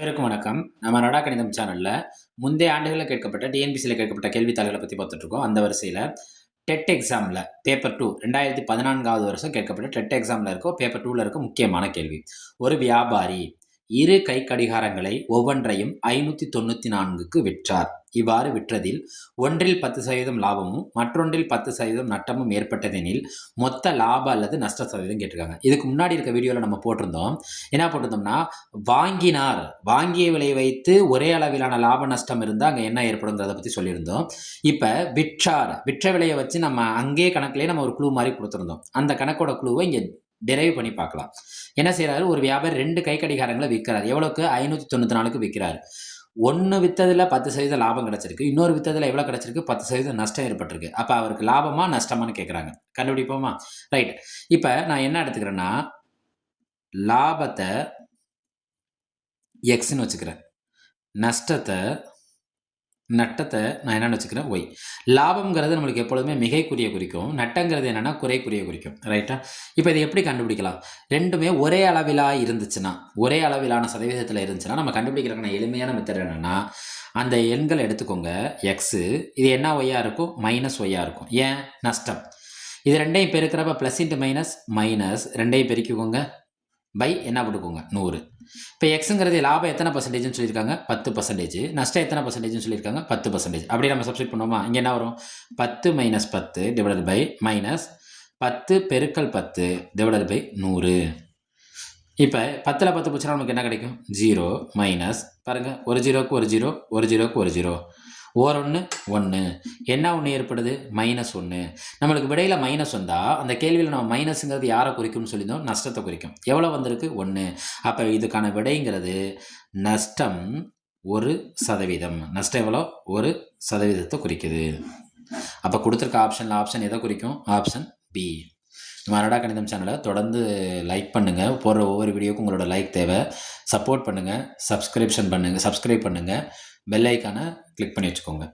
அனைவருக்கும் வணக்கம். நம்ம நடா கணிதம் சேனல்ல முந்தைய ஆண்டுகளில் கேட்கப்பட்ட டிஎன்பிசியில் கேட்கப்பட்ட கேள்வித்தாள்களை பற்றி பார்த்துட்டு இருக்கோம். அந்த வரிசையில் டெட் எக்ஸாமில் பேப்பர் 2 2014வது வருஷம் கேட்கப்பட்ட டெட் எக்ஸாமில் இருக்க பேப்பர் 2ல இருக்க முக்கியமான கேள்வி. ஒரு வியாபாரி இரு கை கடிகாரங்களை ஒவ்வொன்றையும் 594க்கு விற்றார். இவ்வாறு விற்றதில் ஒன்றில் 10% லாபமும் மற்றொன்றில் 10% நட்டமும் ஏற்பட்டதெனில் மொத்த லாப அல்லது நஷ்ட சதவீதம் கேட்டிருக்காங்க. இதுக்கு முன்னாடி இருக்க வீடியோவில் நம்ம போட்டிருந்தோம். என்ன போட்டிருந்தோம்னா, வாங்கினார், வாங்கிய விலை வைத்து ஒரே அளவிலான லாப நஷ்டம் இருந்தால் அங்கே என்ன ஏற்படுங்கிறத பற்றி சொல்லியிருந்தோம். இப்போ விற்றார், விற்ற விலையை வச்சு நம்ம அங்கேயே கணக்குலேயே நம்ம ஒரு க்ளூ மாதிரி கொடுத்துருந்தோம். அந்த கணக்கோட க்ளூவை இங்கே டெரைவ் பண்ணி பார்க்கலாம். என்ன செய்யறாரு, ஒரு வியாபாரி 2 கை கடிகாரங்களை விற்கிறார். எவ்வளோக்கு? 594க்கு விற்கிறார். ஒன்று விற்றதில் 10% லாபம் கிடச்சிருக்கு, இன்னொரு விற்றதில் எவ்வளோ கிடச்சிருக்கு? 10% நஷ்டம் ஏற்பட்டிருக்கு. அப்போ அவருக்கு லாபமா நஷ்டமானு கேட்குறாங்க. கண்டுபிடிப்போமா? ரைட். இப்போ நான் என்ன எடுத்துக்கிறேன்னா, லாபத்தை எக்ஸ்ன்னு வச்சுக்கிறேன், நட்டத்தை நான் என்னென்னு வச்சுக்கிறேன், ஒய். லாபம்ங்கிறது நம்மளுக்கு எப்பொழுதுமே மிகைக்குரிய குறிக்கும், நட்டங்கிறது என்னென்னா குறைக்குரிய குறிக்கும். ரைட்டா? இப்போ இதை எப்படி கண்டுபிடிக்கலாம்? ரெண்டுமே ஒரே அளவிலாக இருந்துச்சுன்னா, ஒரே அளவிலான சதவீதத்தில் இருந்துச்சுன்னா நம்ம கண்டுபிடிக்கிறதுக்கான எளிமையான மெத்தட் என்னென்னா, அந்த எண்களை எடுத்துக்கோங்க. எக்ஸு இது என்ன ஒய்யாக இருக்கும்? மைனஸ் ஒய்யாக இருக்கும். ஏன்? நஷ்டம். இது ரெண்டையும் பெருக்கிறப்ப ப்ளஸ் இன்ட்டு மைனஸ் மைனஸ், ரெண்டையும் பெருக்கிக்கோங்க, பை என்ன போட்டுக்கோங்க, 100. இப்போ எக்ஸுங்கிறது லாபம் எத்தனை பர்சன்டேஜ்னு சொல்லியிருக்காங்க? 10%. நஷ்டம் எத்தனை பர்சன்டேஜ்னு சொல்லியிருக்காங்க? 10%. அப்படி நம்ம சப்ஸ்டிட் பண்ணுவோமா? இங்கே என்ன வரும்? 10 - 10 டிவைடட் பை மைனஸ் 10 பெருக்கல் 10 டிவைடட் பை 100. இப்போ 10ல் 10 போச்சுன்னா நமக்கு என்ன கிடைக்கும்? 0 மைனஸ், பாருங்கள், ஒரு ஜீரோக்கு ஒரு ஜீரோ, ஒரு ஜீரோக்கு ஒரு ஜீரோ, ஓர் 1 1, என்ன ஒன்று ஏற்படுது? -1. நம்மளுக்கு விடையில் மைனஸ் வந்தால் அந்த கேள்வியில் நம்ம மைனஸுங்கிறது யாரை குறிக்கும்னு சொல்லியிருந்தோம்? நஷ்டத்தை குறிக்கும். எவ்வளோ வந்திருக்கு? 1. அப்போ இதுக்கான விடைங்கிறது நஷ்டம் 1%. நஷ்டம் எவ்வளோ? 1% குறிக்குது. அப்போ கொடுத்துருக்க ஆப்ஷன் எதை குறிக்கும்? Option B. நம்ம நடா கணிதம் சேனலை தொடர்ந்து லைக் பண்ணுங்கள். போடுற ஒவ்வொரு வீடியோக்கும் உங்களோட லைக் தேவை. சப்போர்ட் பண்ணுங்கள், சப்ஸ்கிரைப் பண்ணுங்கள், பெல் ஐக்கானை கிளிக் பண்ணி வச்சுக்கோங்க.